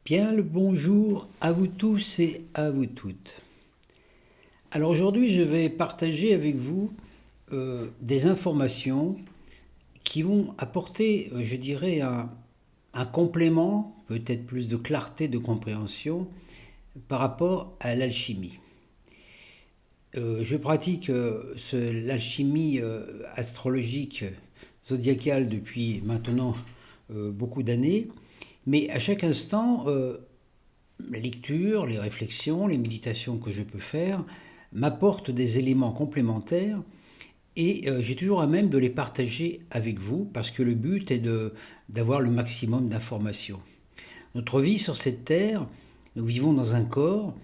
Bien le bonjour à vous tous et à vous toutes. Alors aujourd'hui, je vais partager avec vous des informations qui vont apporter, je dirais, un complément, peut-être plus de clarté, de compréhension par rapport à l'alchimie. Je pratique l'alchimie astrologique zodiacale depuis maintenant beaucoup d'années, mais à chaque instant, la lecture, les réflexions, les méditations que je peux faire m'apportent des éléments complémentaires et j'ai toujours à même de les partager avec vous parce que le but est d'avoir le maximum d'informations. Notre vie sur cette terre, nous vivons dans un corps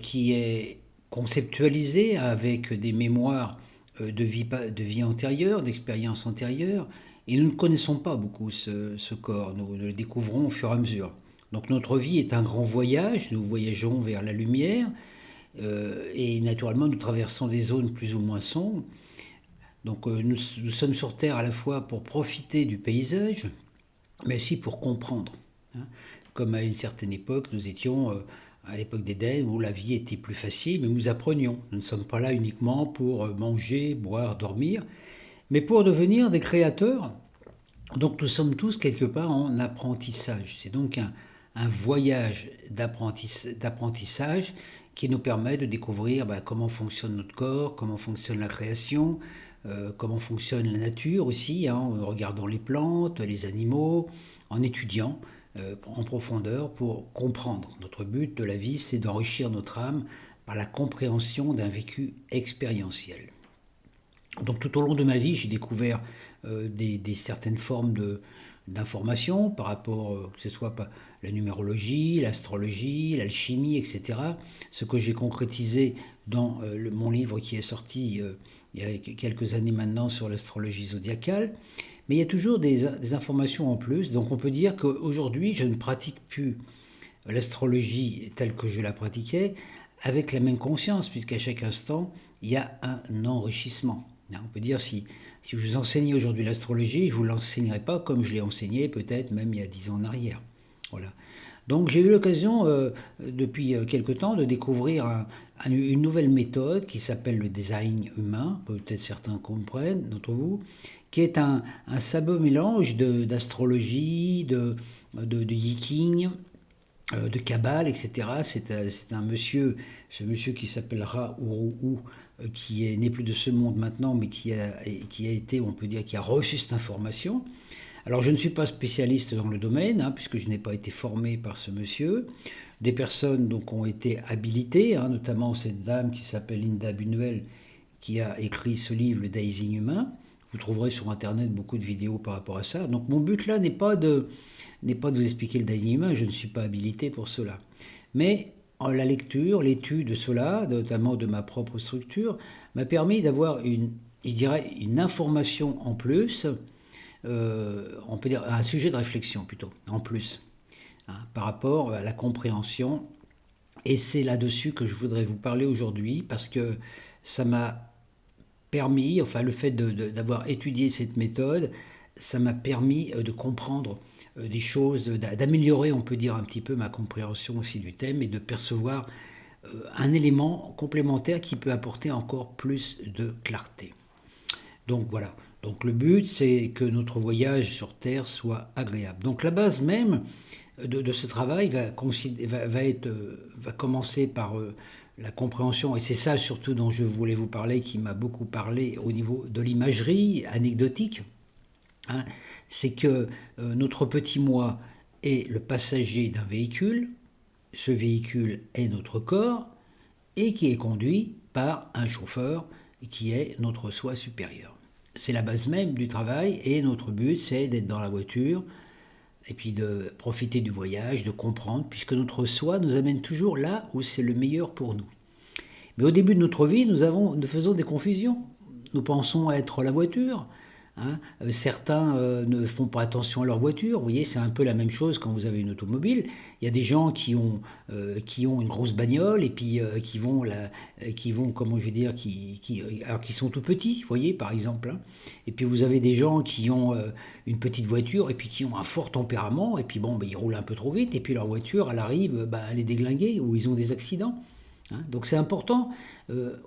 qui est conceptualisé avec des mémoires de vie antérieure, d'expériences antérieures, et nous ne connaissons pas beaucoup ce corps, nous le découvrons au fur et à mesure. Donc notre vie est un grand voyage, nous voyageons vers la lumière, et naturellement nous traversons des zones plus ou moins sombres. Donc nous sommes sur Terre à la fois pour profiter du paysage, mais aussi pour comprendre, hein. Comme à une certaine époque, nous étions à l'époque d'Éden où la vie était plus facile, mais nous apprenions. Nous ne sommes pas là uniquement pour manger, boire, dormir, mais pour devenir des créateurs. Donc nous sommes tous quelque part en apprentissage. C'est donc un voyage d'apprentissage qui nous permet de découvrir comment fonctionne notre corps, comment fonctionne la création, comment fonctionne la nature aussi, hein, en regardant les plantes, les animaux, en étudiant en profondeur pour comprendre. Notre but de la vie, c'est d'enrichir notre âme par la compréhension d'un vécu expérientiel. Donc tout au long de ma vie, j'ai découvert certaines formes d'informations par rapport, que ce soit la numérologie, l'astrologie, l'alchimie, etc. Ce que j'ai concrétisé dans mon livre qui est sorti il y a quelques années maintenant sur l'astrologie zodiacale. Mais il y a toujours des informations en plus. Donc on peut dire qu'aujourd'hui, je ne pratique plus l'astrologie telle que je la pratiquais avec la même conscience, puisqu'à chaque instant, il y a un enrichissement. On peut dire, si je vous enseignais aujourd'hui l'astrologie, je ne vous l'enseignerai pas comme je l'ai enseigné peut-être même il y a 10 ans en arrière. Voilà. Donc j'ai eu l'occasion depuis quelque temps de découvrir une nouvelle méthode qui s'appelle le design humain, peut-être certains comprennent d'entre vous, qui est un sabot mélange d'astrologie, de yiking, de Kabbale, etc. C'est un monsieur, ce monsieur qui s'appelle Ra Uru, qui n'est plus de ce monde maintenant, mais qui a été, on peut dire, qui a reçu cette information. Alors je ne suis pas spécialiste dans le domaine, hein, puisque je n'ai pas été formé par ce monsieur. Des personnes donc ont été habilitées, hein, notamment cette dame qui s'appelle Linda Buñuel, qui a écrit ce livre, Le Dazing humain. Vous trouverez sur Internet beaucoup de vidéos par rapport à ça. Donc mon but là n'est pas de vous expliquer le Dazing humain, je ne suis pas habilité pour cela. Mais la lecture, l'étude de cela, notamment de ma propre structure, m'a permis d'avoir je dirais, une information en plus, on peut dire un sujet de réflexion plutôt, en plus, hein, par rapport à la compréhension. Et c'est là-dessus que je voudrais vous parler aujourd'hui, parce que ça m'a permis, enfin le fait d'avoir étudié cette méthode, ça m'a permis de comprendre des choses, d'améliorer, on peut dire, un petit peu ma compréhension aussi du thème et de percevoir un élément complémentaire qui peut apporter encore plus de clarté. Donc voilà. Donc le but, c'est que notre voyage sur Terre soit agréable. Donc la base même de ce travail va commencer par la compréhension, et c'est ça surtout dont je voulais vous parler, qui m'a beaucoup parlé au niveau de l'imagerie anecdotique, hein. C'est que notre petit moi est le passager d'un véhicule, ce véhicule est notre corps, et qui est conduit par un chauffeur qui est notre soi supérieur. C'est la base même du travail, et notre but, c'est d'être dans la voiture et puis de profiter du voyage, de comprendre, puisque notre soi nous amène toujours là où c'est le meilleur pour nous. Mais au début de notre vie, nous faisons des confusions. Nous pensons être la voiture, Hein. Certains ne font pas attention à leur voiture. Vous voyez, c'est un peu la même chose quand vous avez une automobile. Il y a des gens qui ont une grosse bagnole et puis qui vont, comment je vais dire, alors qui sont tout petits, vous voyez, par exemple. Hein. Et puis vous avez des gens qui ont une petite voiture et puis qui ont un fort tempérament et puis bon, ben, ils roulent un peu trop vite et puis leur voiture, elle arrive, ben, elle est déglinguée ou ils ont des accidents. Hein. Donc c'est important.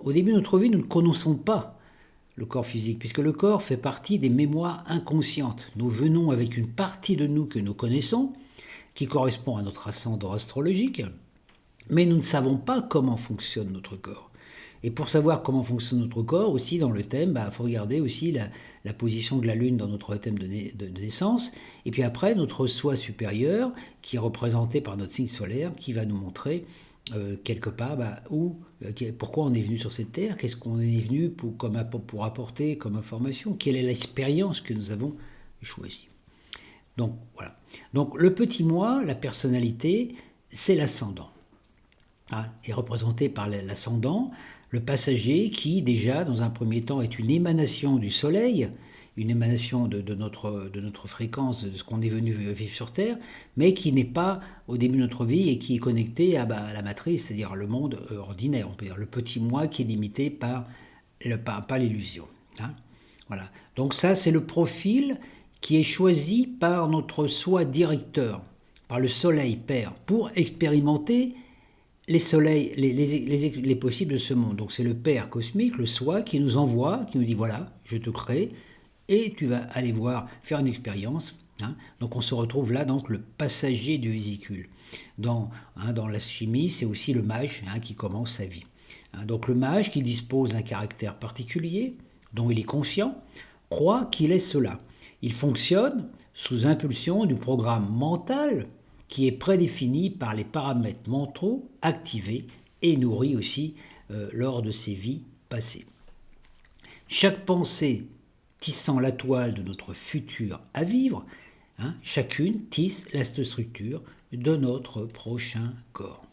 Au début de notre vie, nous ne connaissons pas le corps physique, puisque le corps fait partie des mémoires inconscientes. Nous venons avec une partie de nous que nous connaissons, qui correspond à notre ascendant astrologique, mais nous ne savons pas comment fonctionne notre corps. Et pour savoir comment fonctionne notre corps, aussi dans le thème, il faut regarder aussi la position de la Lune dans notre thème de naissance, et puis après notre soi supérieur, qui est représenté par notre signe solaire, qui va nous montrer quelque part pourquoi on est venu sur cette terre, qu'est-ce qu'on est venu pour apporter comme information, quelle est l'expérience que nous avons choisie. Donc voilà. Donc le petit moi, la personnalité, c'est l'ascendant. Hein, est représenté par l'ascendant, le passager qui déjà dans un premier temps est une émanation du soleil, une émanation de notre fréquence, de ce qu'on est venu vivre sur Terre, mais qui n'est pas au début de notre vie et qui est connecté à la matrice, c'est-à-dire le monde ordinaire, on peut dire le petit moi qui est limité par l'illusion. Hein. Voilà. Donc ça, c'est le profil qui est choisi par notre soi directeur, par le soleil père, pour expérimenter les soleils, les possibles de ce monde. Donc c'est le père cosmique, le soi, qui nous envoie, qui nous dit voilà, je te crée, et tu vas aller faire une expérience. Hein. Donc on se retrouve là, donc le passager du vésicule. Dans la chimie, c'est aussi le mage qui commence sa vie. Hein. Donc le mage qui dispose d'un caractère particulier, dont il est conscient, croit qu'il est cela. Il fonctionne sous impulsion du programme mental qui est prédéfini par les paramètres mentaux activés et nourris aussi lors de ses vies passées. Chaque pensée tissant la toile de notre futur à vivre, chacune tisse la structure de notre prochain corps.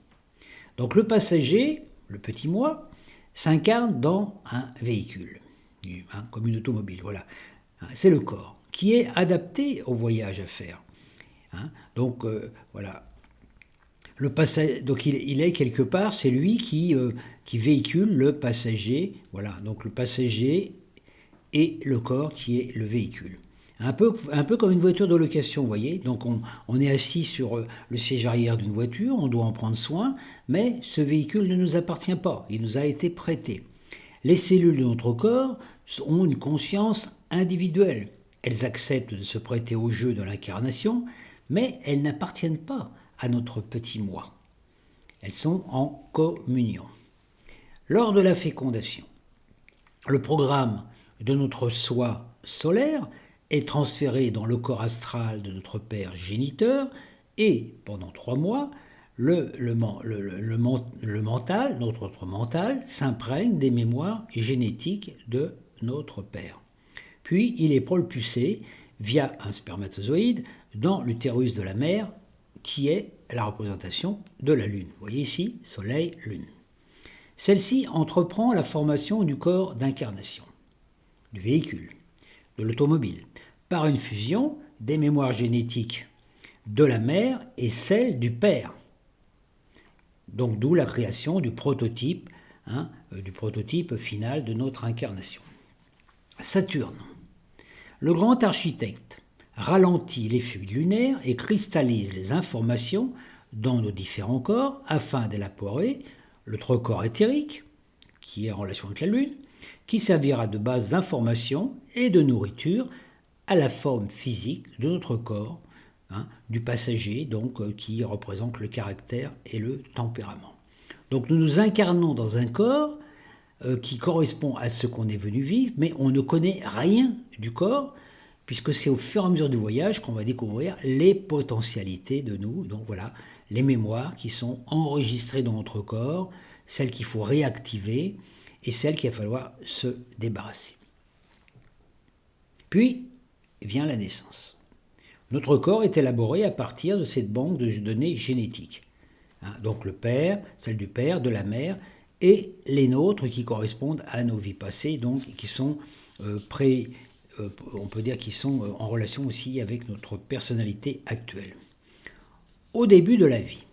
Donc le passager, le petit moi, s'incarne dans un véhicule, comme une automobile, voilà. C'est le corps qui est adapté au voyage à faire. Donc voilà. Donc il est quelque part, c'est lui qui véhicule le passager. Voilà, donc le passager et le corps qui est le véhicule. Un peu comme une voiture de location, vous voyez. Donc on est assis sur le siège arrière d'une voiture, on doit en prendre soin, mais ce véhicule ne nous appartient pas, il nous a été prêté. Les cellules de notre corps ont une conscience individuelle. Elles acceptent de se prêter au jeu de l'incarnation, mais elles n'appartiennent pas à notre petit moi. Elles sont en communion. Lors de la fécondation, le programme de notre soi solaire est transféré dans le corps astral de notre père géniteur et, pendant 3 mois, le mental, notre mental, s'imprègne des mémoires génétiques de notre père. Puis il est propulsé via un spermatozoïde dans l'utérus de la mère, qui est la représentation de la Lune. Vous voyez ici, Soleil, Lune. Celle-ci entreprend la formation du corps d'incarnation, du véhicule, de l'automobile, par une fusion des mémoires génétiques de la mère et celles du père. Donc d'où la création du prototype final de notre incarnation. Saturne. Le grand architecte ralentit les fluides lunaires et cristallise les informations dans nos différents corps afin d'élaborer notre corps éthérique, qui est en relation avec la Lune, qui servira de base d'information et de nourriture à la forme physique de notre corps, du passager, donc qui représente le caractère et le tempérament. Donc nous nous incarnons dans un corps qui correspond à ce qu'on est venu vivre, mais on ne connaît rien du corps, puisque c'est au fur et à mesure du voyage qu'on va découvrir les potentialités de nous. Donc voilà, les mémoires qui sont enregistrées dans notre corps, celles qu'il faut réactiver et celles qu'il va falloir se débarrasser. Puis vient la naissance. Notre corps est élaboré à partir de cette banque de données génétiques. Donc le père, celle du père, de la mère, et les nôtres qui correspondent à nos vies passées, donc qui sont on peut dire qu'ils sont en relation aussi avec notre personnalité actuelle. Au début de la vie,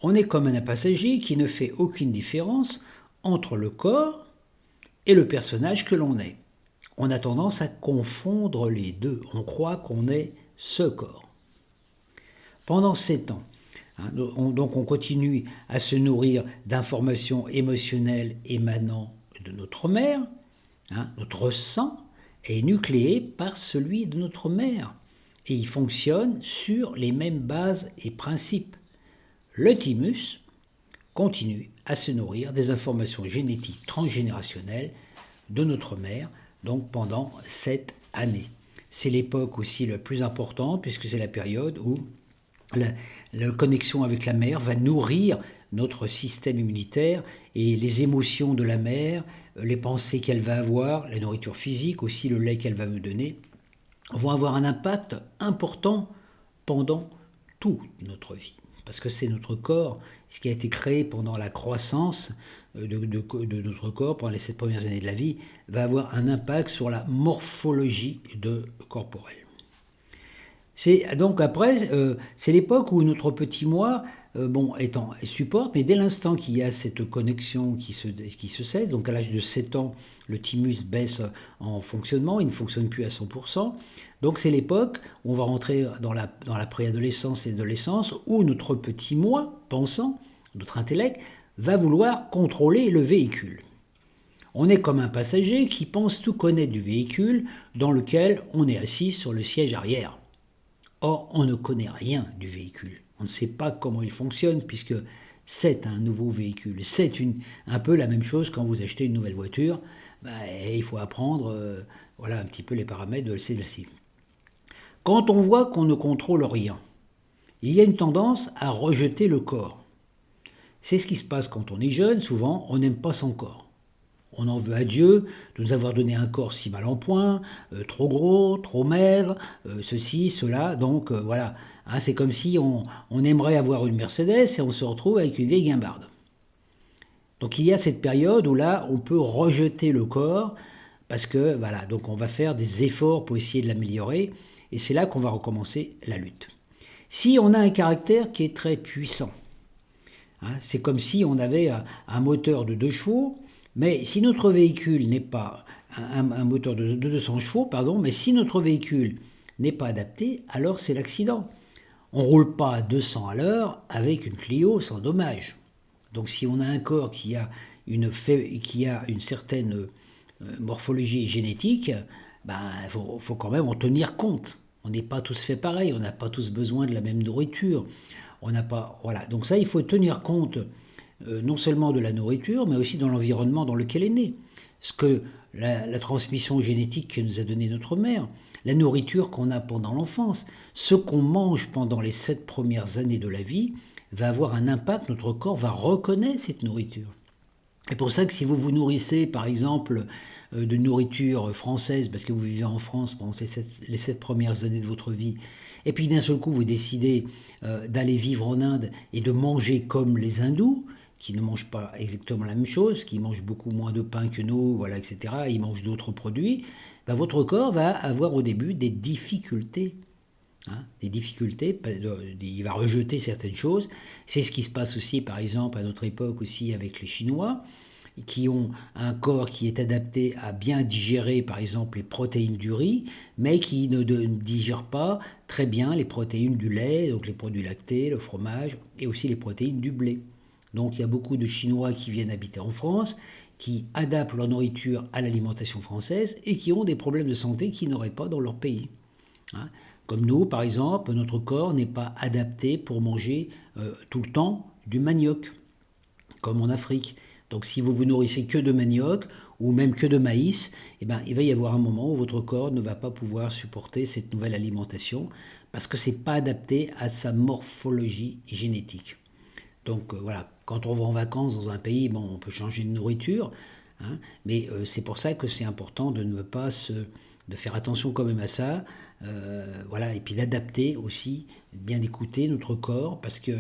on est comme un passager qui ne fait aucune différence entre le corps et le personnage que l'on est. On a tendance à confondre les deux. On croit qu'on est ce corps. Pendant 7 ans, donc on continue à se nourrir d'informations émotionnelles émanant de notre mère. Notre sang est nucléé par celui de notre mère et il fonctionne sur les mêmes bases et principes. Le thymus continue à se nourrir des informations génétiques transgénérationnelles de notre mère, donc pendant 7 années. C'est l'époque aussi la plus importante puisque c'est la période où la connexion avec la mère va nourrir notre système immunitaire et les émotions de la mère, les pensées qu'elle va avoir, la nourriture physique, aussi le lait qu'elle va me donner, vont avoir un impact important pendant toute notre vie. Parce que c'est notre corps, ce qui a été créé pendant la croissance de notre corps, pendant les 7 premières années de la vie, va avoir un impact sur la morphologie corporelle. Donc après, c'est l'époque où notre petit moi supporte, mais dès l'instant qu'il y a cette connexion qui se cesse, donc à l'âge de 7 ans, le thymus baisse en fonctionnement, il ne fonctionne plus à 100%. Donc c'est l'époque où on va rentrer dans la préadolescence et l'adolescence, où notre petit moi pensant, notre intellect, va vouloir contrôler le véhicule. On est comme un passager qui pense tout connaître du véhicule dans lequel on est assis sur le siège arrière. Or, on ne connaît rien du véhicule. On ne sait pas comment il fonctionne puisque c'est un nouveau véhicule. C'est un peu la même chose quand vous achetez une nouvelle voiture. Il faut apprendre un petit peu les paramètres de celle-ci. Quand on voit qu'on ne contrôle rien, il y a une tendance à rejeter le corps. C'est ce qui se passe quand on est jeune. Souvent, on n'aime pas son corps. On en veut à Dieu de nous avoir donné un corps si mal en point, trop gros, trop maigre, ceci, cela. Donc voilà, c'est comme si on aimerait avoir une Mercedes et on se retrouve avec une vieille guimbarde. Donc il y a cette période où là, on peut rejeter le corps parce que voilà, donc on va faire des efforts pour essayer de l'améliorer et c'est là qu'on va recommencer la lutte. Si on a un caractère qui est très puissant, c'est comme si on avait un moteur de 2 chevaux. Mais si notre véhicule n'est pas un moteur de 200 chevaux, mais si notre véhicule n'est pas adapté, alors c'est l'accident. On ne roule pas à 200 à l'heure avec une Clio sans dommage. Donc si on a un corps qui a une certaine morphologie génétique, faut quand même en tenir compte. On n'est pas tous faits pareil, on n'a pas tous besoin de la même nourriture. Donc ça, il faut tenir compte non seulement de la nourriture, mais aussi dans l'environnement dans lequel est né. Ce que la transmission génétique que nous a donné notre mère, la nourriture qu'on a pendant l'enfance, ce qu'on mange pendant les 7 premières années de la vie, va avoir un impact, notre corps va reconnaître cette nourriture. C'est pour ça que si vous vous nourrissez, par exemple, de nourriture française, parce que vous vivez en France pendant les 7 premières années de votre vie, et puis d'un seul coup vous décidez d'aller vivre en Inde et de manger comme les hindous, qui ne mangent pas exactement la même chose, qui mangent beaucoup moins de pain que nous, etc., ils mangent d'autres produits, votre corps va avoir au début des difficultés. Il va rejeter certaines choses. C'est ce qui se passe aussi, par exemple, à notre époque aussi avec les Chinois, qui ont un corps qui est adapté à bien digérer, par exemple, les protéines du riz, mais qui ne digèrent pas très bien les protéines du lait, donc les produits lactés, le fromage, et aussi les protéines du blé. Donc il y a beaucoup de Chinois qui viennent habiter en France, qui adaptent leur nourriture à l'alimentation française et qui ont des problèmes de santé qu'ils n'auraient pas dans leur pays. Comme nous, par exemple, notre corps n'est pas adapté pour manger tout le temps du manioc, comme en Afrique. Donc si vous vous nourrissez que de manioc ou même que de maïs, il va y avoir un moment où votre corps ne va pas pouvoir supporter cette nouvelle alimentation parce que ce n'est pas adapté à sa morphologie génétique. Donc quand on va en vacances dans un pays, on peut changer de nourriture, mais c'est pour ça que c'est important de ne pas de faire attention quand même à ça, et puis d'adapter aussi, bien d'écouter notre corps, parce que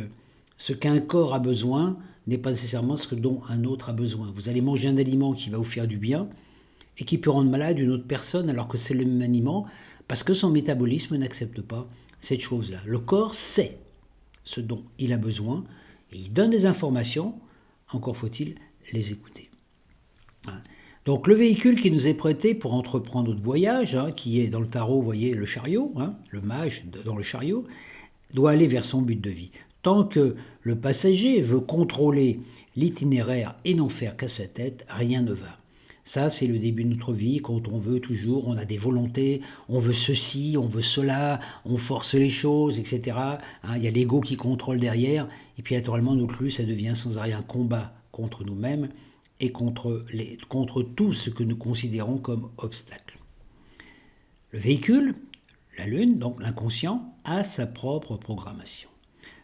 ce qu'un corps a besoin n'est pas nécessairement ce dont un autre a besoin. Vous allez manger un aliment qui va vous faire du bien, et qui peut rendre malade une autre personne alors que c'est le même aliment parce que son métabolisme n'accepte pas cette chose-là. Le corps sait ce dont il a besoin et il donne des informations, encore faut-il les écouter. Hein. Donc le véhicule qui nous est prêté pour entreprendre notre voyage, qui est dans le tarot, vous voyez, le chariot, le mage dans le chariot, doit aller vers son but de vie. Tant que le passager veut contrôler l'itinéraire et n'en faire qu'à sa tête, rien ne va. Ça, c'est le début de notre vie, quand on veut toujours, on a des volontés, on veut ceci, on veut cela, on force les choses, etc. Il y a l'ego qui contrôle derrière, et puis naturellement, notre lutte, ça devient sans arrêt un combat contre nous-mêmes et contre tout ce que nous considérons comme obstacle. Le véhicule, la Lune, donc l'inconscient, a sa propre programmation,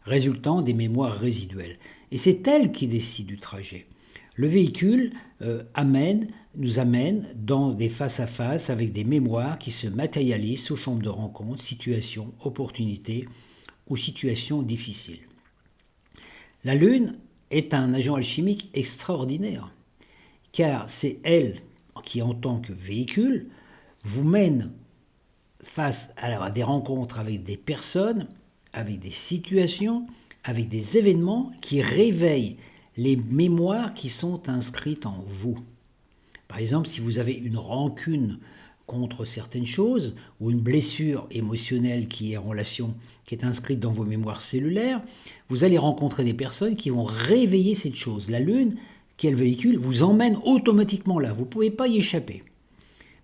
résultant des mémoires résiduelles. Et c'est elle qui décide du trajet. Le véhicule nous amène dans des face-à-face avec des mémoires qui se matérialisent sous forme de rencontres, situations, opportunités ou situations difficiles. La Lune est un agent alchimique extraordinaire, car c'est elle qui, en tant que véhicule, vous mène face à des rencontres avec des personnes, avec des situations, avec des événements qui réveillent les mémoires qui sont inscrites en vous. Par exemple, si vous avez une rancune contre certaines choses ou une blessure émotionnelle qui est en relation, qui est inscrite dans vos mémoires cellulaires, vous allez rencontrer des personnes qui vont réveiller cette chose. La Lune, qui est le véhicule, vous emmène automatiquement là. Vous ne pouvez pas y échapper.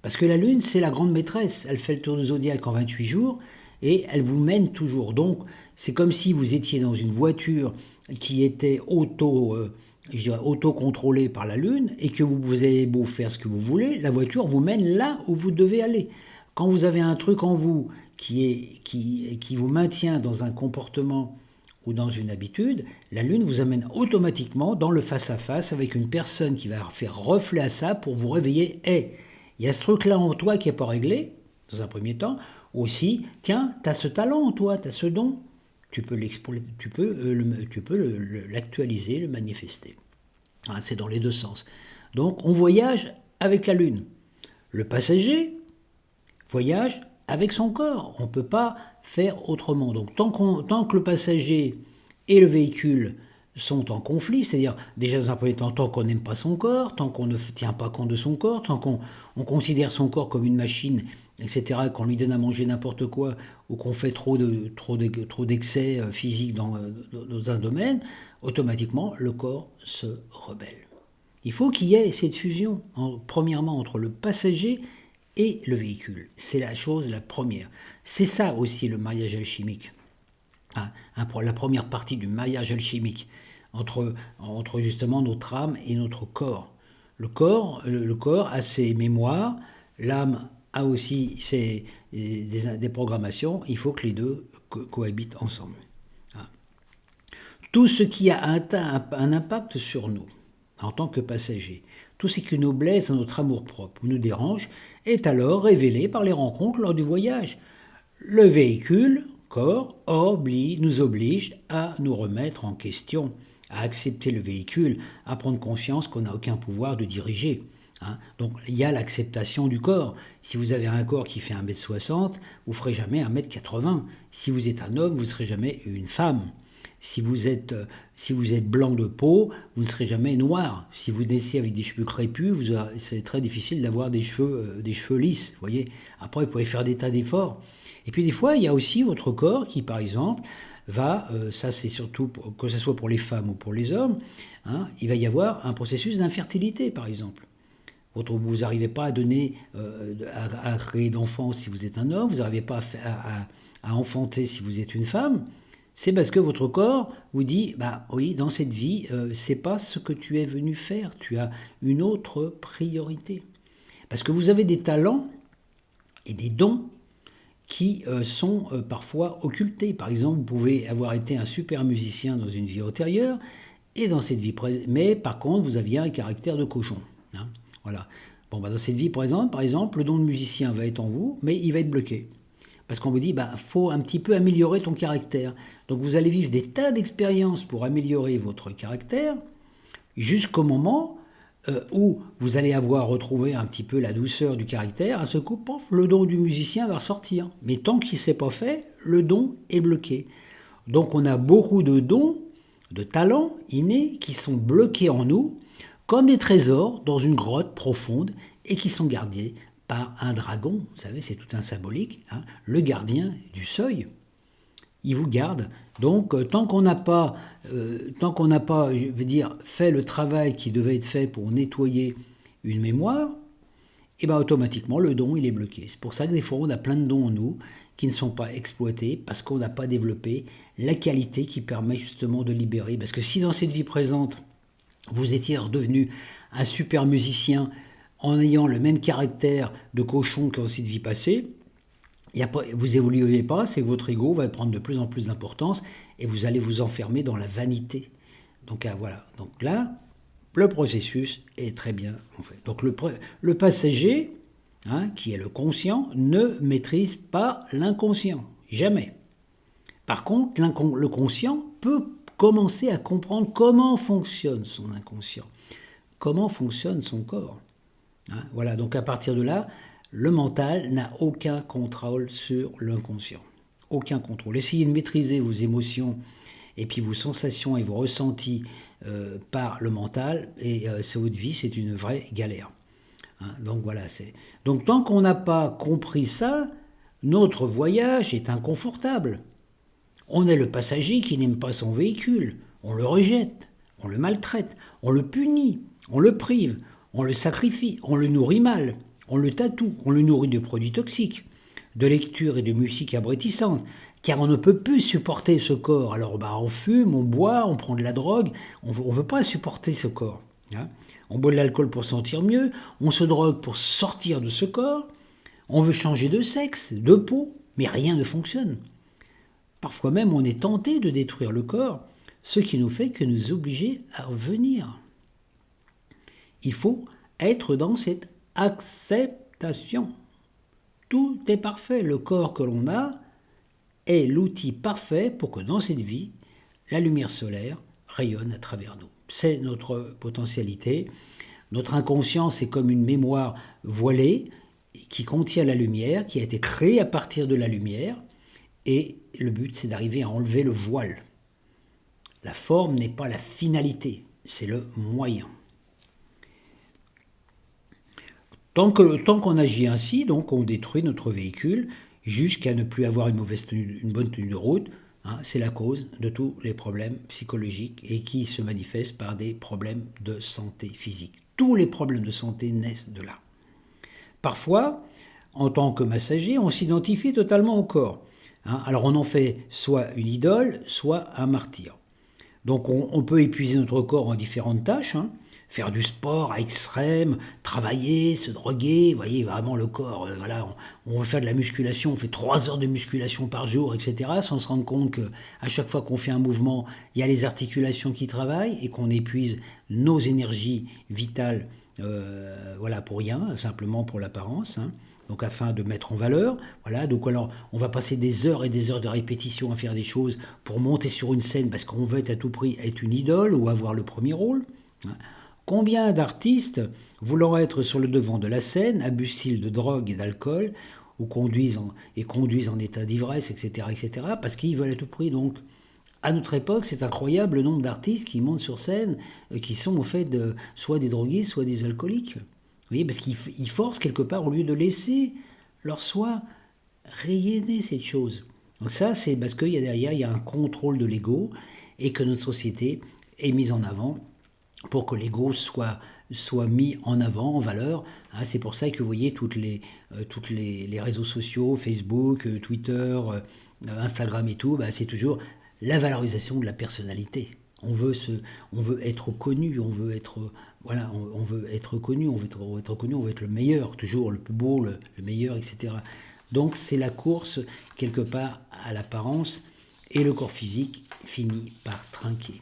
Parce que la Lune, c'est la grande maîtresse. Elle fait le tour du zodiaque en 28 jours et elle vous mène toujours. Donc, c'est comme si vous étiez dans une voiture qui était auto-contrôlée par la Lune et que vous avez beau faire ce que vous voulez, la voiture vous mène là où vous devez aller. Quand vous avez un truc en vous qui vous maintient dans un comportement ou dans une habitude, la Lune vous amène automatiquement dans le face-à-face avec une personne qui va faire reflet à ça pour vous réveiller. Hey, il y a ce truc-là en toi qui n'est pas réglé, dans un premier temps. Aussi, tiens, tu as ce talent en toi, tu as ce don. Tu peux l'actualiser, le manifester. C'est dans les deux sens. Donc, on voyage avec la Lune. Le passager voyage avec son corps. On ne peut pas faire autrement. Donc, tant que le passager et le véhicule sont en conflit, c'est-à-dire déjà dans un premier temps, tant qu'on n'aime pas son corps, tant qu'on ne tient pas compte de son corps, tant qu'on considère son corps comme une machine, etc., qu'on lui donne à manger n'importe quoi, ou qu'on fait trop d'excès physiques dans un domaine, automatiquement, le corps se rebelle. Il faut qu'il y ait cette fusion, premièrement, entre le passager et le véhicule. C'est la chose la première. C'est ça aussi le mariage alchimique. La première partie du mariage alchimique entre justement notre âme et notre corps. Le corps a ses mémoires, l'âme a aussi des programmations, il faut que les deux cohabitent ensemble. Tout ce qui a un impact sur nous, en tant que passagers, tout ce qui nous blesse à notre amour-propre ou nous dérange, est alors révélé par les rencontres lors du voyage. Le véhicule, corps, nous oblige à nous remettre en question, à accepter le véhicule, à prendre conscience qu'on n'a aucun pouvoir de diriger. Donc il y a l'acceptation du corps. Si vous avez un corps qui fait 1m60, vous ne ferez jamais 1m80. Si vous êtes un homme, vous ne serez jamais une femme. Si vous êtes blanc de peau, vous ne serez jamais noir. Si vous naissez avec des cheveux crépus, c'est très difficile d'avoir des cheveux lisses. Voyez. Après, vous pouvez faire des tas d'efforts. Et puis des fois, il y a aussi votre corps qui, par exemple, ça c'est surtout, que ce soit pour les femmes ou pour les hommes, il va y avoir un processus d'infertilité, par exemple. Vous n'arrivez pas à créer d'enfants si vous êtes un homme, vous n'arrivez pas à enfanter si vous êtes une femme. C'est parce que votre corps vous dit, oui, dans cette vie, c'est pas ce que tu es venu faire, tu as une autre priorité. Parce que vous avez des talents et des dons qui sont parfois occultés. Par exemple, vous pouvez avoir été un super musicien dans une vie antérieure, et dans cette vie présente, mais par contre, vous aviez un caractère de cochon. Voilà. Dans cette vie présente, par exemple, le don de musicien va être en vous, mais il va être bloqué. Parce qu'on vous dit, faut un petit peu améliorer ton caractère. Donc vous allez vivre des tas d'expériences pour améliorer votre caractère, jusqu'au moment où vous allez avoir retrouvé un petit peu la douceur du caractère, à ce coup, pof, le don du musicien va ressortir. Mais tant qu'il ne s'est pas fait, le don est bloqué. Donc on a beaucoup de dons, de talents innés qui sont bloqués en nous, comme des trésors dans une grotte profonde et qui sont gardés par un dragon. Vous savez, c'est tout un symbolique, hein, le gardien du seuil. Il vous garde. Donc, tant qu'on n'a pas, je veux dire, fait le travail qui devait être fait pour nettoyer une mémoire, et ben automatiquement le don il est bloqué. C'est pour ça que des fois on a plein de dons en nous qui ne sont pas exploités parce qu'on n'a pas développé la qualité qui permet justement de libérer. Parce que si dans cette vie présente vous étiez redevenu un super musicien en ayant le même caractère de cochon qu'en cette vie passée, vous évoluez pas, c'est que votre ego va prendre de plus en plus d'importance et vous allez vous enfermer dans la vanité. Donc voilà. Donc là, le processus est très bien en fait. Donc le passager, hein, qui est le conscient, ne maîtrise pas l'inconscient. Jamais. Par contre, le conscient peut commencer à comprendre comment fonctionne son inconscient, comment fonctionne son corps. Hein, voilà, donc à partir de là, le mental n'a aucun contrôle sur l'inconscient. Aucun contrôle. Essayez de maîtriser vos émotions et puis vos sensations et vos ressentis par le mental, et c'est votre vie, c'est une vraie galère. Hein, donc voilà, donc tant qu'on n'a pas compris ça, notre voyage est inconfortable. On est le passager qui n'aime pas son véhicule, on le rejette, on le maltraite, on le punit, on le prive, on le sacrifie, on le nourrit mal, on le tatoue, on le nourrit de produits toxiques, de lectures et de musique abrutissante, car on ne peut plus supporter ce corps. Alors on fume, on boit, on prend de la drogue, on ne veut pas supporter ce corps. Hein. On boit de l'alcool pour sentir mieux, on se drogue pour sortir de ce corps, on veut changer de sexe, de peau, mais rien ne fonctionne. Parfois même on est tenté de détruire le corps, ce qui nous fait que nous obliger à revenir. Il faut être dans cette acceptation. Tout est parfait. Le corps que l'on a est l'outil parfait pour que dans cette vie, la lumière solaire rayonne à travers nous. C'est notre potentialité. Notre inconscient, c'est comme une mémoire voilée qui contient la lumière, qui a été créée à partir de la lumière. Et le but, c'est d'arriver à enlever le voile. La forme n'est pas la finalité, c'est le moyen. Tant qu'on agit ainsi, donc on détruit notre véhicule jusqu'à ne plus avoir une bonne tenue de route. Hein, c'est la cause de tous les problèmes psychologiques et qui se manifestent par des problèmes de santé physique. Tous les problèmes de santé naissent de là. Parfois, en tant que massager, on s'identifie totalement au corps. Hein, alors on en fait soit une idole, soit un martyr. Donc on peut épuiser notre corps en différentes tâches, hein, faire du sport à extrême, travailler, se droguer, vous voyez vraiment le corps, voilà, on veut faire de la musculation, on fait 3 heures de musculation par jour, etc., sans se rendre compte qu'à chaque fois qu'on fait un mouvement, il y a les articulations qui travaillent et qu'on épuise nos énergies vitales, voilà, pour rien, simplement pour l'apparence, hein. Donc afin de mettre en valeur, voilà, donc alors on va passer des heures et des heures de répétition à faire des choses pour monter sur une scène parce qu'on veut à tout prix être une idole ou avoir le premier rôle. Hein. Combien d'artistes, voulant être sur le devant de la scène, abusent-ils de drogue et d'alcool ou conduisent en état d'ivresse, etc., parce qu'ils veulent à tout prix. Donc à notre époque, c'est incroyable le nombre d'artistes qui montent sur scène, qui sont au fait soit des drogués, soit des alcooliques. Vous voyez, parce qu'ils forcent quelque part, au lieu de laisser leur soi rayonner cette chose. Donc ça, c'est parce qu'il y a derrière, il y a un contrôle de l'ego et que notre société est mise en avant pour que l'ego soit mis en avant, en valeur. Hein, c'est pour ça que vous voyez toutes les réseaux sociaux, Facebook, Twitter, Instagram et tout, c'est toujours la valorisation de la personnalité. On veut être connu, on veut être connu, on veut être le meilleur, toujours le plus beau, le meilleur, etc. Donc c'est la course quelque part à l'apparence et le corps physique finit par trinquer.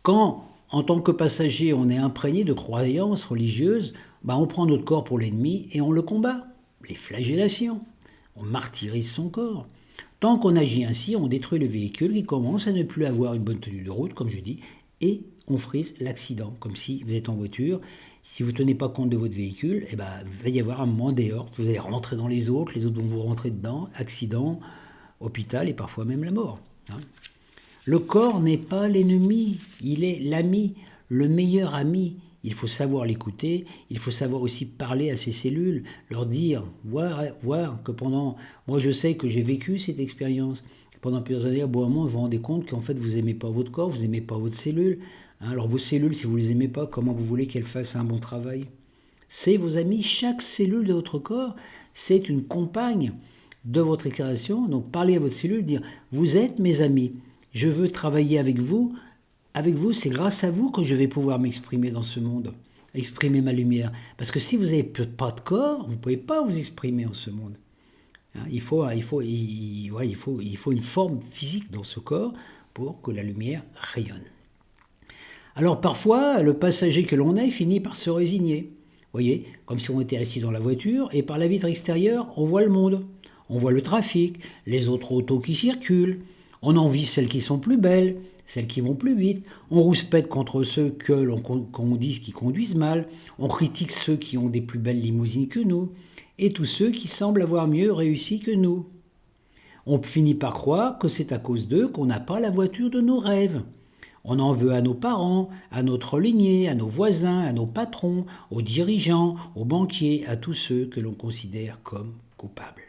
Quand, en tant que passager, on est imprégné de croyances religieuses, on prend notre corps pour l'ennemi et on le combat. Les flagellations, on martyrise son corps. Tant qu'on agit ainsi, on détruit le véhicule qui commence à ne plus avoir une bonne tenue de route, comme je dis, et on frise l'accident, comme si vous êtes en voiture. Si vous ne tenez pas compte de votre véhicule, il va y avoir un moment dehors. Vous allez rentrer dans les autres vont vous rentrer dedans, accident, hôpital et parfois même la mort. Hein. Le corps n'est pas l'ennemi, il est l'ami, le meilleur ami. Il faut savoir l'écouter, il faut savoir aussi parler à ses cellules, leur dire, voir que pendant... Moi je sais que j'ai vécu cette expérience. Pendant plusieurs années, à bout d'un moment, vous vous rendez compte qu'en fait vous n'aimez pas votre corps, vous n'aimez pas votre cellule. Hein, alors vos cellules, si vous ne les aimez pas, comment vous voulez qu'elles fassent un bon travail? C'est vos amis, chaque cellule de votre corps, c'est une compagne de votre incarnation. Donc parlez à votre cellule, dire, vous êtes mes amis, je veux travailler avec vous, c'est grâce à vous que je vais pouvoir m'exprimer dans ce monde, exprimer ma lumière. Parce que si vous n'avez pas de corps, vous ne pouvez pas vous exprimer en ce monde. Hein, il faut une forme physique dans ce corps pour que la lumière rayonne. Alors parfois, le passager que l'on est finit par se résigner. Vous voyez, comme si on était assis dans la voiture et par la vitre extérieure, on voit le monde. On voit le trafic, les autres autos qui circulent. On envie celles qui sont plus belles, celles qui vont plus vite. On rouspète contre ceux qu'on dise qui conduisent mal. On critique ceux qui ont des plus belles limousines que nous. Et tous ceux qui semblent avoir mieux réussi que nous. On finit par croire que c'est à cause d'eux qu'on n'a pas la voiture de nos rêves. On en veut à nos parents, à notre lignée, à nos voisins, à nos patrons, aux dirigeants, aux banquiers, à tous ceux que l'on considère comme coupables.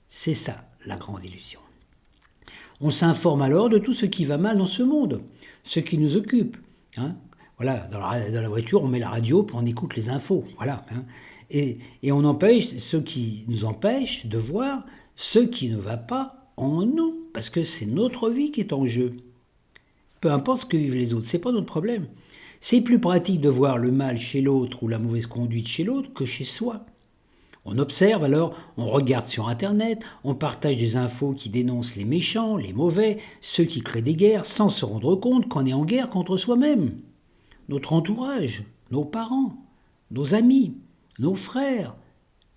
C'est ça la grande illusion. On s'informe alors de tout ce qui va mal dans ce monde, ce qui nous occupe. Hein. Voilà, dans la voiture, on met la radio, puis on écoute les infos. Voilà, hein. Et on empêche ce qui nous empêche de voir ce qui ne va pas en nous, parce que c'est notre vie qui est en jeu. Peu importe ce que vivent les autres, c'est pas notre problème. C'est plus pratique de voir le mal chez l'autre ou la mauvaise conduite chez l'autre que chez soi. On observe alors, on regarde sur Internet, on partage des infos qui dénoncent les méchants, les mauvais, ceux qui créent des guerres sans se rendre compte qu'on est en guerre contre soi-même. Notre entourage, nos parents, nos amis, nos frères,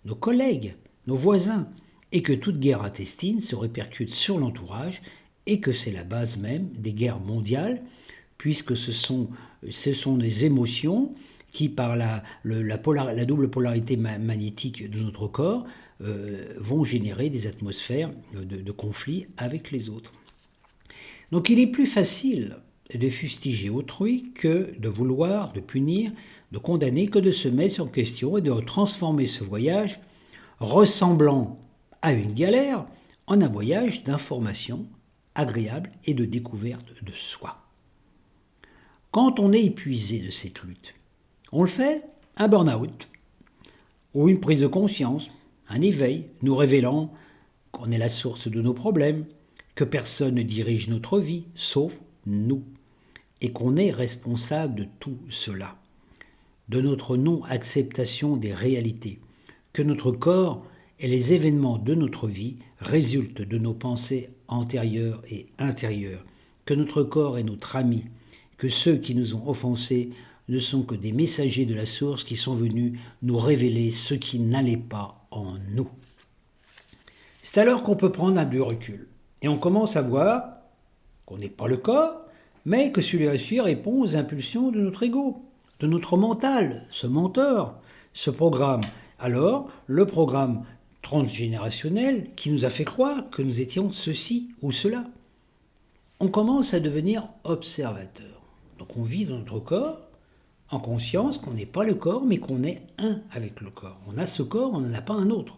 nos collègues, nos voisins, et que toute guerre intestine se répercute sur l'entourage et que c'est la base même des guerres mondiales, puisque ce sont des émotions qui, par la double polarité magnétique de notre corps, vont générer des atmosphères de conflits avec les autres. Donc il est plus facile de fustiger autrui que de vouloir, de punir, de condamner, que de se mettre en question et de transformer ce voyage ressemblant à une galère en un voyage d'information agréable et de découverte de soi. Quand on est épuisé de cette lutte, on le fait un burn-out ou une prise de conscience, un éveil, nous révélant qu'on est la source de nos problèmes, que personne ne dirige notre vie, sauf nous, et qu'on est responsable de tout cela, de notre non-acceptation des réalités, que notre corps et les événements de notre vie résultent de nos pensées antérieures et intérieures, que notre corps est notre ami, que ceux qui nous ont offensés ne sont que des messagers de la source qui sont venus nous révéler ce qui n'allait pas en nous. C'est alors qu'on peut prendre un peu de recul et on commence à voir qu'on n'est pas le corps, mais que celui-ci répond aux impulsions de notre ego, de notre mental, ce menteur, ce programme. Alors, le programme transgénérationnel qui nous a fait croire que nous étions ceci ou cela. On commence à devenir observateur. Donc on vit dans notre corps en conscience qu'on n'est pas le corps, mais qu'on est un avec le corps. On a ce corps, on n'en a pas un autre.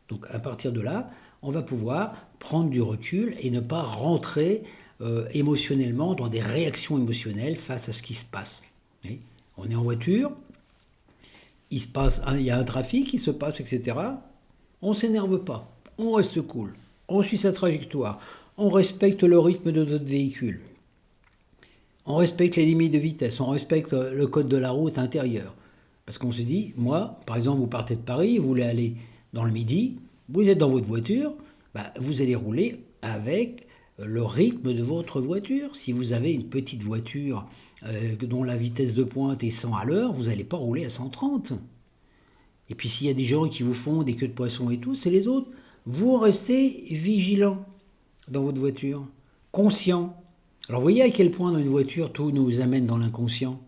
Donc à partir de là, on va pouvoir prendre du recul et ne pas rentrer émotionnellement dans des réactions émotionnelles face à ce qui se passe. Et on est en voiture, il y a un trafic qui se passe, etc. On ne s'énerve pas, on reste cool, on suit sa trajectoire, on respecte le rythme de notre véhicule, on respecte les limites de vitesse, on respecte le code de la route intérieure. Parce qu'on se dit, moi, par exemple, vous partez de Paris, vous voulez aller dans le Midi, vous êtes dans votre voiture, vous allez rouler avec le rythme de votre voiture. Si vous avez une petite voiture dont la vitesse de pointe est 100 à l'heure, vous n'allez pas rouler à 130. Et puis s'il y a des gens qui vous font des queues de poisson et tout, c'est les autres. Vous restez vigilant dans votre voiture, conscient. Alors, vous voyez à quel point dans une voiture, tout nous amène dans l'inconscient.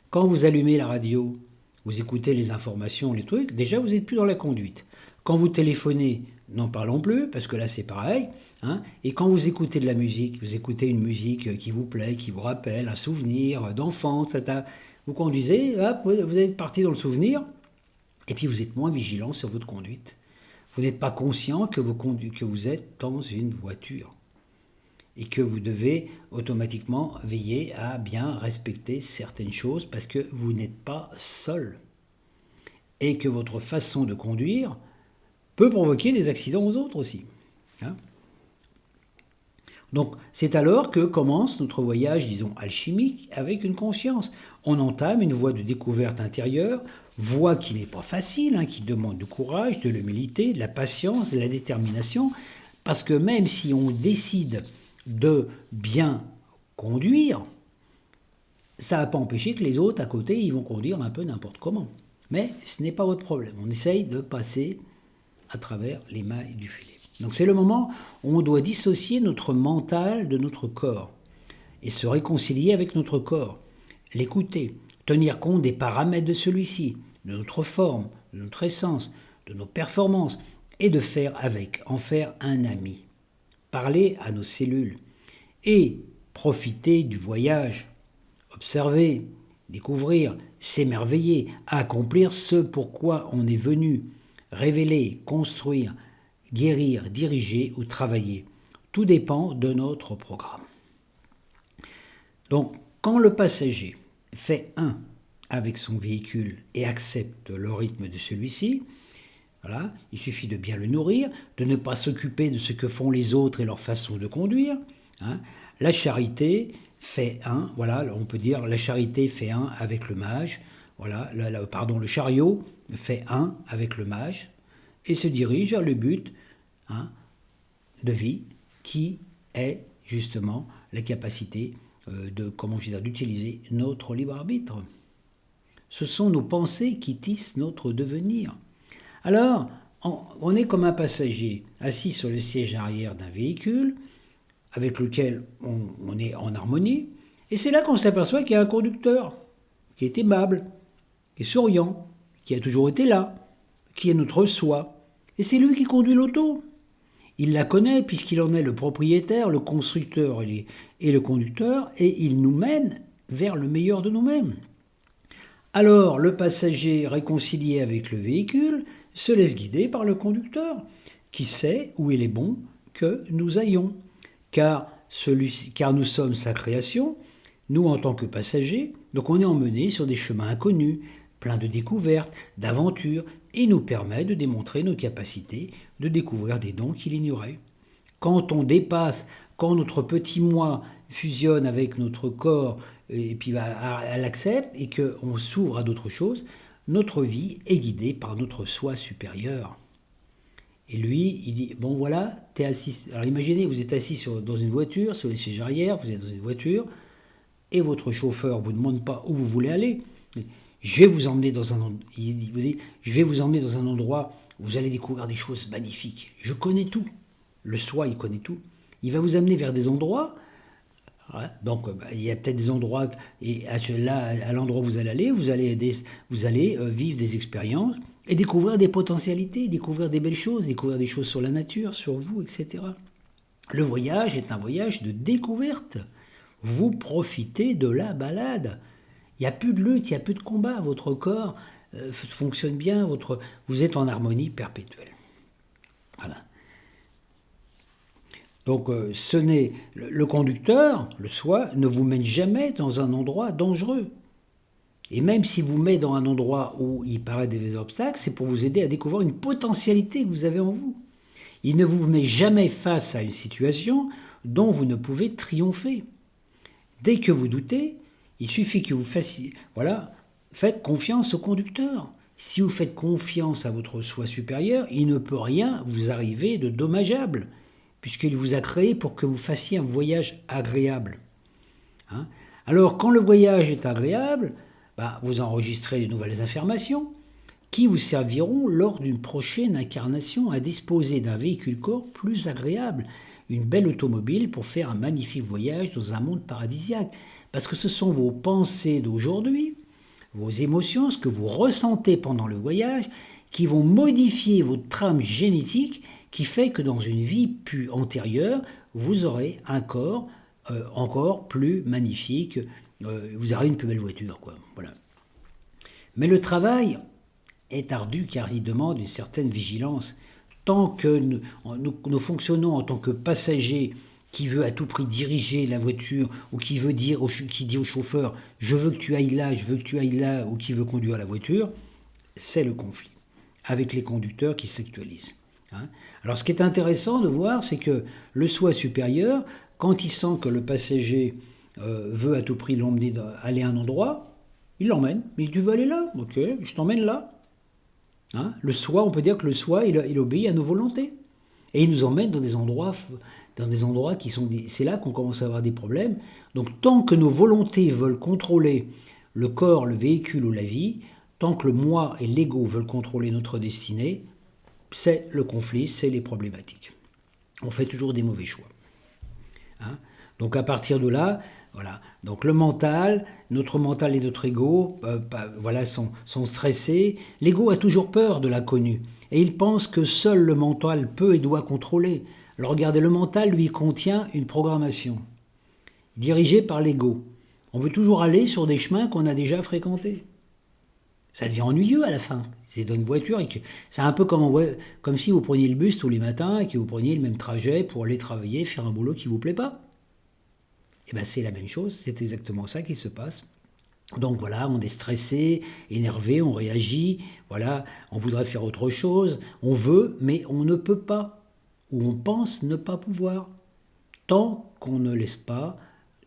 Quand vous allumez la radio, vous écoutez les informations, les trucs, déjà vous n'êtes plus dans la conduite. Quand vous téléphonez, n'en parlons plus, parce que là c'est pareil. Hein. Et quand vous écoutez de la musique, vous écoutez une musique qui vous plaît, qui vous rappelle un souvenir d'enfance, vous conduisez, hop, vous êtes parti dans le souvenir, et puis vous êtes moins vigilant sur votre conduite. Vous n'êtes pas conscient que vous êtes dans une voiture. Et que vous devez automatiquement veiller à bien respecter certaines choses parce que vous n'êtes pas seul. Et que votre façon de conduire peut provoquer des accidents aux autres aussi. Hein. Donc c'est alors que commence notre voyage, disons, alchimique avec une conscience. On entame une voie de découverte intérieure, voie qui n'est pas facile, hein, qui demande du courage, de l'humilité, de la patience, de la détermination, parce que même si on décide de bien conduire, ça ne va pas empêcher que les autres à côté, ils vont conduire un peu n'importe comment. Mais ce n'est pas votre problème. On essaye de passer à travers les mailles du filet. Donc c'est le moment où on doit dissocier notre mental de notre corps et se réconcilier avec notre corps, l'écouter, tenir compte des paramètres de celui-ci, de notre forme, de notre essence, de nos performances, et de faire avec, en faire un ami. Parler à nos cellules et profiter du voyage, observer, découvrir, s'émerveiller, accomplir ce pourquoi on est venu, révéler, construire, guérir, diriger ou travailler. Tout dépend de notre programme. Donc, quand le passager fait un avec son véhicule et accepte le rythme de celui-ci, voilà, il suffit de bien le nourrir, de ne pas s'occuper de ce que font les autres et leur façon de conduire. Hein. La charité fait un, voilà, on peut dire la charité fait un avec le mage, voilà, le chariot fait un avec le mage et se dirige vers le but, hein, de vie qui est justement la capacité d'utiliser notre libre arbitre. Ce sont nos pensées qui tissent notre devenir. Alors, on est comme un passager assis sur le siège arrière d'un véhicule avec lequel on est en harmonie, et c'est là qu'on s'aperçoit qu'il y a un conducteur qui est aimable, qui est souriant, qui a toujours été là, qui est notre soi, et c'est lui qui conduit l'auto. Il la connaît puisqu'il en est le propriétaire, le constructeur et le conducteur, et il nous mène vers le meilleur de nous-mêmes. Alors, le passager réconcilié avec le véhicule se laisse guider par le conducteur, qui sait où il est bon que nous aillons. Car nous sommes sa création, nous en tant que passagers, donc on est emmenés sur des chemins inconnus, pleins de découvertes, d'aventures, et nous permet de démontrer nos capacités, de découvrir des dons qu'il ignorait. Quand on dépasse, quand notre petit moi fusionne avec notre corps, et puis elle accepte, et qu'on s'ouvre à d'autres choses, notre vie est guidée par notre soi supérieur. Et lui, il dit, bon voilà, t'es assis. Alors imaginez, vous êtes assis dans une voiture, sur les sièges arrière, vous êtes dans une voiture, et votre chauffeur ne vous demande pas où vous voulez aller. Je vais vous emmener dans un endroit où vous allez découvrir des choses magnifiques. Je connais tout. Le soi, il connaît tout. Il va vous amener vers des endroits. Donc, il y a peut-être des endroits, et là, à l'endroit où vous allez aller, vous allez vivre des expériences et découvrir des potentialités, découvrir des belles choses, découvrir des choses sur la nature, sur vous, etc. Le voyage est un voyage de découverte. Vous profitez de la balade. Il n'y a plus de lutte, il n'y a plus de combat. Votre corps fonctionne bien, vous êtes en harmonie perpétuelle. Voilà. Donc le conducteur, le soi, ne vous mène jamais dans un endroit dangereux. Et même s'il vous met dans un endroit où il paraît des obstacles, c'est pour vous aider à découvrir une potentialité que vous avez en vous. Il ne vous met jamais face à une situation dont vous ne pouvez triompher. Dès que vous doutez, il suffit que vous faites confiance au conducteur. Si vous faites confiance à votre soi supérieur, il ne peut rien vous arriver de dommageable, puisqu'il vous a créé pour que vous fassiez un voyage agréable. Hein? Alors, quand le voyage est agréable, vous enregistrez de nouvelles informations. qui vous serviront lors d'une prochaine incarnation à disposer d'un véhicule-corps plus agréable, une belle automobile pour faire un magnifique voyage dans un monde paradisiaque. Parce que ce sont vos pensées d'aujourd'hui, vos émotions, ce que vous ressentez pendant le voyage, qui vont modifier votre trame génétique, qui fait que dans une vie plus antérieure, vous aurez un corps encore plus magnifique, vous aurez une plus belle voiture, quoi. Voilà. Mais le travail est ardu car il demande une certaine vigilance. Tant que nous fonctionnons en tant que passagers qui veut à tout prix diriger la voiture ou qui dit au chauffeur je veux que tu ailles là, je veux que tu ailles là, ou qui veut conduire la voiture, c'est le conflit avec les conducteurs qui s'actualisent. Hein. Alors ce qui est intéressant de voir, c'est que le soi supérieur, quand il sent que le passager veut à tout prix l'emmener aller à un endroit, il l'emmène. Mais tu veux aller là? Ok, je t'emmène là. Hein, le soi, on peut dire que le soi, il obéit à nos volontés. Et il nous emmène dans des endroits qui sont... C'est là qu'on commence à avoir des problèmes. Donc tant que nos volontés veulent contrôler le corps, le véhicule ou la vie, tant que le moi et l'ego veulent contrôler notre destinée, c'est le conflit, c'est les problématiques. On fait toujours des mauvais choix. Hein, donc à partir de là, voilà. Donc le mental, notre mental et notre ego, voilà, sont stressés. L'ego a toujours peur de l'inconnu. Et il pense que seul le mental peut et doit contrôler. Alors regardez, le mental, lui, contient une programmation, dirigée par l'ego. On veut toujours aller sur des chemins qu'on a déjà fréquentés. Ça devient ennuyeux à la fin. C'est dans une voiture. C'est un peu comme si vous preniez le bus tous les matins et que vous preniez le même trajet pour aller travailler, faire un boulot qui ne vous plaît pas. Et bien c'est la même chose, c'est exactement ça qui se passe. Donc voilà, on est stressé, énervé, on réagit, voilà, on voudrait faire autre chose, on veut, mais on ne peut pas, ou on pense ne pas pouvoir, tant qu'on ne laisse pas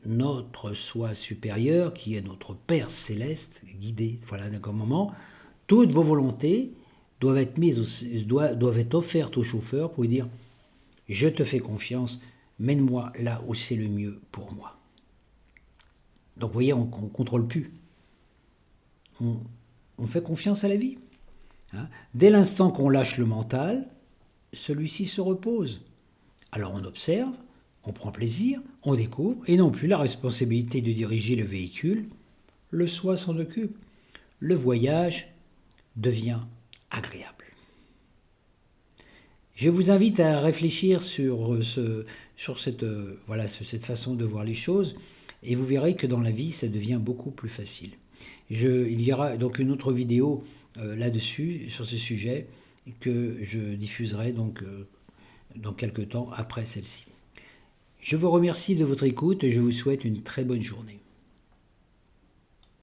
notre soi supérieur, qui est notre Père céleste, guider. Voilà, d'un moment, toutes vos volontés doivent être offertes au chauffeur pour lui dire « Je te fais confiance, mène-moi là où c'est le mieux pour moi. » Donc vous voyez, on ne contrôle plus. On fait confiance à la vie. Hein. Dès l'instant qu'on lâche le mental, celui-ci se repose. Alors on observe, on prend plaisir, on découvre, et non plus la responsabilité de diriger le véhicule. Le soi s'en occupe. Le voyage devient agréable. Je vous invite à réfléchir sur cette façon de voir les choses, et vous verrez que dans la vie, ça devient beaucoup plus facile. Il y aura donc une autre vidéo là-dessus, sur ce sujet, que je diffuserai donc dans quelques temps après celle-ci. Je vous remercie de votre écoute et je vous souhaite une très bonne journée.